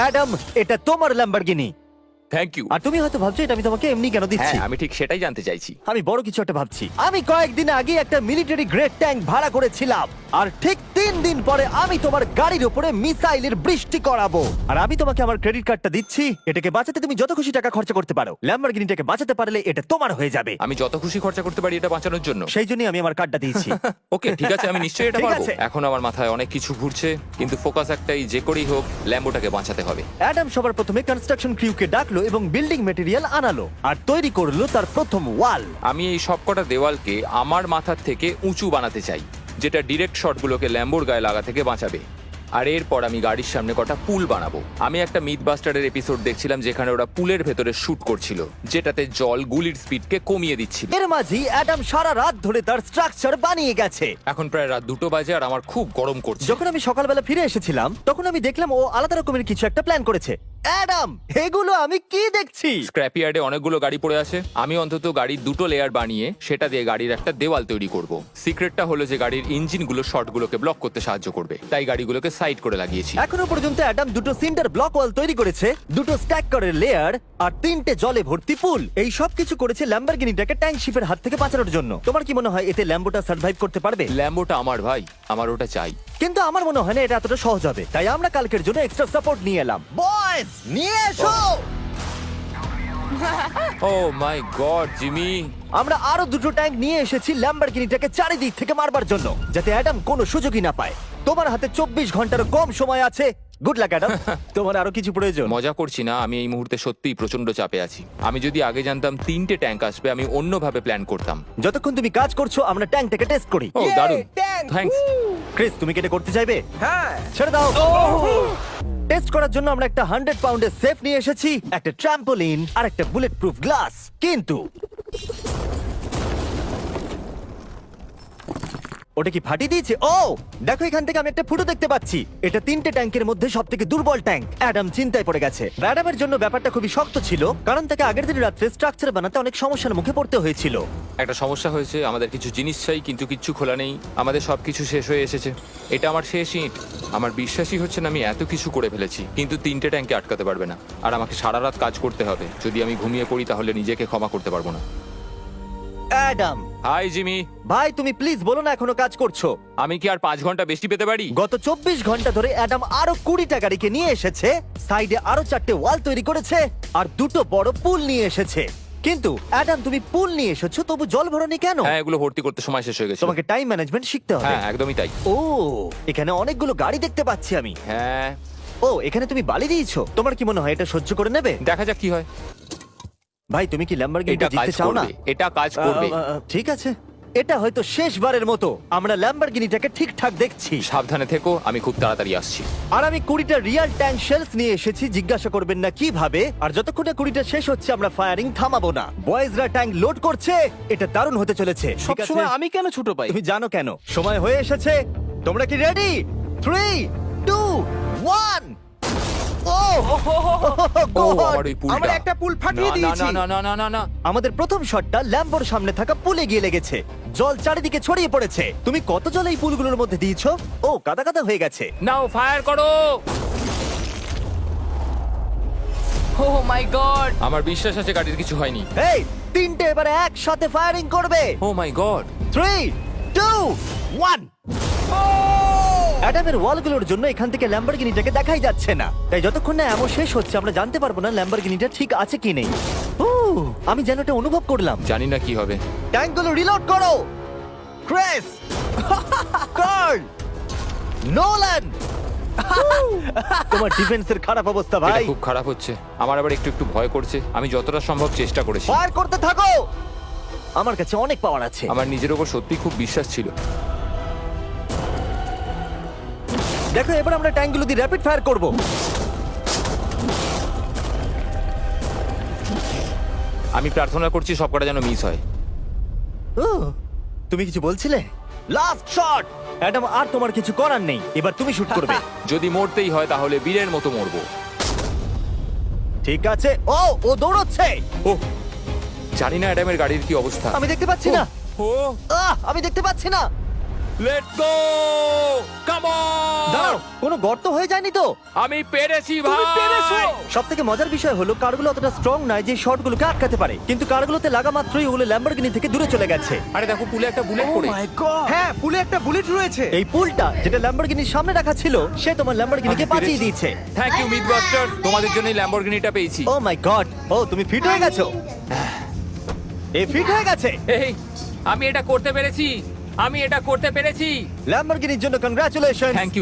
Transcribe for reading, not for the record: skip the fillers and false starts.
Adam, এটা তোমার Lamborghini. Thank you. আর তুমি হয়তো ভাবছো এটা আমি তোমাকে এমনি কেন দিচ্ছি। হ্যাঁ, আমি ঠিক সেটাই জানতে চাইছি। আমি বড় কিছু একটা ভাবছি। আমি কয়েকদিন আগে একটা মিলিটারি গ্রেড ট্যাঙ্ক ভাড়া করেছিলাম, আর ঠিক 3 দিন পরে আমি তোমার গাড়ির উপরে মিসাইলের বৃষ্টি করাবো। আর আমি তোমাকে আমার ক্রেডিট কার্ডটা দিচ্ছি, এটাকে বাঁচাতে তুমি যত খুশি টাকা খরচা করতে পারো। ল্যাম্বরগিনিটাকে বাঁচাতে পারলে এটা তোমার হয়ে যাবে। আমি যত খুশি খরচা করতে পারি এটা বাঁচানোর জন্য। সেই জন্যই আমি আমার কার্ডটা দিয়েছি। ওকে, ঠিক আছে, আমি নিশ্চয়ই এটা ঠিক পারবো। আছে। এখন আমার মাথায় অনেক কিছু ঘুরছে, কিন্তু ফোকাস একটাই, যে করেই হোক ল্যাম্বোটাকে বাঁচাতে হবে। অ্যাডাম সবার প্রথমে কনস্ট্রাকশন ক্রিউকে ডাকলো এবং বিল্ডিং মেটেরিয়াল আনালো আর তৈরি করলো তার প্রথম ওয়াল। আমি এই সবকটা দেওয়ালকে আমার মাথার থেকে উঁচু বানাতে চাই, যেটা ডিরেক্ট শটগুলোকে ল্যাম্বোর গায়ে লাগা থেকে বাঁচাবে। আর এরপর আমি গাড়ির সামনে কটা পুল বানাবো। আমি একটা মিথবাস্টারের এপিসোড দেখছিলাম যেখানে ওরা পুলের ভেতরে শুট করছিল, যেটাতে জল গুলির স্পিডকে কমিয়ে দিচ্ছিল। এর মাঝেই অ্যাডাম সারা রাত ধরে তার স্ট্রাকচার বানিয়ে গেছে। এখন প্রায় রাত 2টো বাজে আর আমার খুব গরম করছে। যখন আমি সকালবেলা ফিরে এসেছিলাম তখন আমি দেখলাম ও আলাদা রকমের কিছু একটা প্ল্যান করেছে। অ্যাডাম, এগুলো আমি কি দেখছি? স্ক্র্যাপ ইয়ার্ডে অনেকগুলো গাড়ি পড়ে আছে। আমি অন্তত গাড়ির 2টো লেয়ার বানিয়ে সেটা দিয়ে গাড়ির একটা দেওয়াল তৈরি করব। সিক্রেটটা হলো যে গাড়ির ইঞ্জিনগুলো শর্টগুলোকে ব্লক করতে সাহায্য করবে, তাই গাড়িগুলোকে সাইড করে লাগিয়েছি। এখনো পর্যন্ত অ্যাডাম 2টো সিন্টার ব্লক ওয়াল তৈরি করেছে, 2টো স্ট্যাক করের লেয়ার আর 3টে জলে ভর্তি পুল। এই সব কিছু করেছে ল্যাম্বরগিনিটাকে ট্যাঙ্ক শিপের হাত থেকে বাঁচানোর জন্য। তোমার কি মনে হয় এতে ল্যাম্বোটা সার্ভাইভ করতে পারবে? ল্যাম্বোটা আমার ভাই, আমার ওটা চাই। কিন্তু আমার মনে হয় না এটা এতটা সহজ হবে, তাই আমরা কালকের জন্য এক্সট্রা সাপোর্ট নিয়ে এলাম। বয়েস, নিয়ে এসো। ও মাই গড, জিমি! আমরা আরো 2টো ট্যাঙ্ক নিয়ে এসেছি ল্যাম্বরগিনিটাকে চারিদিক থেকে মারবার জন্য, যাতে অ্যাডাম কোনো সুযোগই না পায়। তোমার হাতে 24 ঘন্টার কম সময় আছে। Good luck Adam. তোমার আরো কিছু প্রয়োজন? মজা করছি না, আমি এই মুহূর্তে সত্যিই প্রচন্ড চাপে আছি। আমি যদি আগে জানতাম 3টে ট্যাঙ্ক আসবে, আমি অন্যভাবে প্ল্যান করতাম। যতক্ষণ তুমি কাজ করছো আমরা ট্যাঙ্কটাকে টেস্ট করি। ও দারুণ, থ্যাঙ্কস। ক্রিস, তুমি কি এটা করতে চাইবে? হ্যাঁ। ছেড়ে দাও। টেস্ট করার জন্য আমরা একটা 100 পাউন্ডের সেফ নিয়ে এসেছি, একটা ট্রাম্পোলিন আর একটা বুলেট প্রুফ গ্লাস। কিন্তু ওটা কি ফাটিয়ে দিয়েছে? ও দেখো, এখান থেকে আমি একটা ফুটো দেখতে পাচ্ছি। এটা 3টে ট্যাঙ্কের মধ্যে সবথেকে দুর্বল ট্যাঙ্ক। অ্যাডাম চিন্তায় পড়ে গেছে। অ্যাডামের জন্য ব্যাপারটা খুবই শক্ত ছিল, কারণ তাকে আগের দিন রাত্রে স্ট্রাকচার বানাতে অনেক সমস্যার মুখে পড়তে হয়েছিল। একটা সমস্যা হয়েছে, আমাদের কিছু জিনিস চাই কিন্তু কিচ্ছু খোলা নেই। আমাদের সবকিছু শেষ হয়ে এসেছে। এটা আমার শেষ ইট। আমার বিশ্বাসই হচ্ছে না আমি এত কিছু করে ফেলেছি, কিন্তু 3টে ট্যাঙ্কে আটকাতে পারবে না। আর আমাকে সারা রাত কাজ করতে হবে। যদি আমি ঘুমিয়ে পড়ি তাহলে নিজেকে ক্ষমা করতে পারবো না। Adam hi Jimmy. ভাই, তুমি প্লিজ বলো না এখনো কাজ করছো। আমি কি আর 5 ঘন্টা বেশি পেতে পারি? গত 24 ঘন্টা ধরে অ্যাডাম আরো 20টা গাড়িকে নিয়ে এসেছে, সাইডে আরো 4টে ওয়াল তৈরি করেছে আর 2টো বড় পুল নিয়ে এসেছে। কিন্তু অ্যাডাম, তুমি পুল নিয়ে এসেছো, তবু জল ভরনি কেন? হ্যাঁ, এগুলো ভর্তি করতে সময় শেষ হয়ে গেছে। তোমাকে টাইম ম্যানেজমেন্ট শিখতে হবে। হ্যাঁ, একদমই তাই। ও, এখানে অনেকগুলো গাড়ি দেখতে পাচ্ছি আমি। হ্যাঁ, ও, এখানে তুমি বালি দিয়েছো। তোমার কি মনে হয় এটা সহ্য করে নেবে? দেখা যাক কি হয়। ভাই, তুমি কি ল্যাম্বরগিনিটা এটা কাজ জিততে চাও না? করবে, এটা কাজ করবে। ঠিক আছে, এটা হয়তো শেষবারের মতো আমরা ল্যাম্বরগিনিটাকে ঠিকঠাক দেখছি। সাবধানে থেকো, আমি খুব তাড়াতাড়ি আসছি। আর আমি 20টা রিয়েল ট্যাঙ্ক শেলস নিয়ে এসেছি। জিজ্ঞাসা করবেন না কিভাবে। আর যতক্ষণে 20টা শেষ হচ্ছে আমরা ফায়ারিং থামাবো না। বয়েজরা ট্যাঙ্ক লোড করছে। এটা দারুণ হতে চলেছে। ঠিক আছে, সবসময় আমি কেন ছোট পাই? তুমি জানো কেন। সময় হয়ে এসেছে। তোমরা কি রেডি? 3, 2, 1। ও ও, আমার ওই পুলটা। আমরা একটা পুল ফাটিয়ে না, দিয়েছি। না, না, না, না, না। আমাদের প্রথম শটটা ল্যাম্বোর সামনে থাকা পুলে গিয়ে লেগেছে। জল চারিদিকে ছড়িয়ে পড়েছে। তুমি কত জল এই পুলগুলোর মধ্যে দিয়েছো? ও, কাদা কাদা হয়ে গেছে। নাও, ফায়ার করো। ও মাই গড! আমার বিশ্বাস আছে গাড়ির কিছু হয়নি। এই, 3টে এবারে একসাথে ফায়ারিং করবে। ও মাই গড। 3, 2, 1। অ্যাডামের ওয়ালগুলোর জন্য এখান থেকে ল্যাম্বরগিনিটাকে দেখাই যাচ্ছে না, তাই যতক্ষণ না এমন শেষ হচ্ছে আমরা জানতে পারবো না ল্যাম্বরগিনিটা ঠিক আছে কি নেই। আমি যেন এটা অনুভব করলাম। জানি না কি হবে। ট্যাঙ্কগুলো রিলোড করো। Kress, Carl, Nolan. তোমার ডিফেন্সের খারাপ অবস্থা এটা ভাই। খুব খারাপ হচ্ছে। আমার আবার একটু একটু ভয় করছে। আমি যতটা সম্ভব চেষ্টা করেছি। ফায়ার করতে থাকো। আমার কাছে অনেক পাওয়ার আছে। আমার নিজের উপর সত্যি খুব বিশ্বাস ছিল। দেখো, এবার আমরা ট্যাঙ্কগুলো দিয়ে র্যাপিড ফায়ার করব। আমি প্রার্থনা করছি সবকটা যেন মিস হয়। ও, তুমি কিছু বলছিলে? Last shot. অ্যাডাম, আর তোমার কিছু করার নেই। এবার তুমি শুট করবে। যদি মরতেই হয় তাহলে বীরের মতো মরবো। ঠিক আছে। ও দৌড়চ্ছে। ও, জানি না অ্যাডামের গাড়ির কি অবস্থা। আমি দেখতে পাচ্ছি না। ও, আমি দেখতে পাচ্ছি না। লেটস গো, কাম দাঁড়াও, অন! কোনো গর্ত হয়ে যায়নি তো? আমি পেরেছি তুমি ভাই। পেরেছো। সব থেকে মজার বিষয় হলো কারগুলো অতটা স্ট্রং নয় যে শটগুলোকে আটকাতে পারে, কিন্তু কারগুলোতে লাগা মাত্রই ওগুলো ল্যাম্বরগিনি থেকে দূরে চলে গেছে। আরে দেখো পুলে একটা বুলেট পড়ে। হ্যাঁ, পুলে একটা বুলেট রয়েছে। এই পুলটা যেটা ল্যাম্বরগিনির সামনে রাখা ছিল, সে তোমার ল্যাম্বরগিনিকে আমি বাঁচিয়ে পেরেছি। দিয়েছে। থ্যাংক ইউ মিথবাস্টার, তোমাদের জন্যই ল্যাম্বরগিনিটা পেয়েছি। ও মাই গড, ও তুমি ফিট হয়ে গেছো। এ ফিট হয়ে গেছে। এই আমি এটা করতে পেরেছি, আমি এটা করতে পেরেছি। ল্যাম্বরগিনির জন্য কংগ্রাচুলেশন। Thank you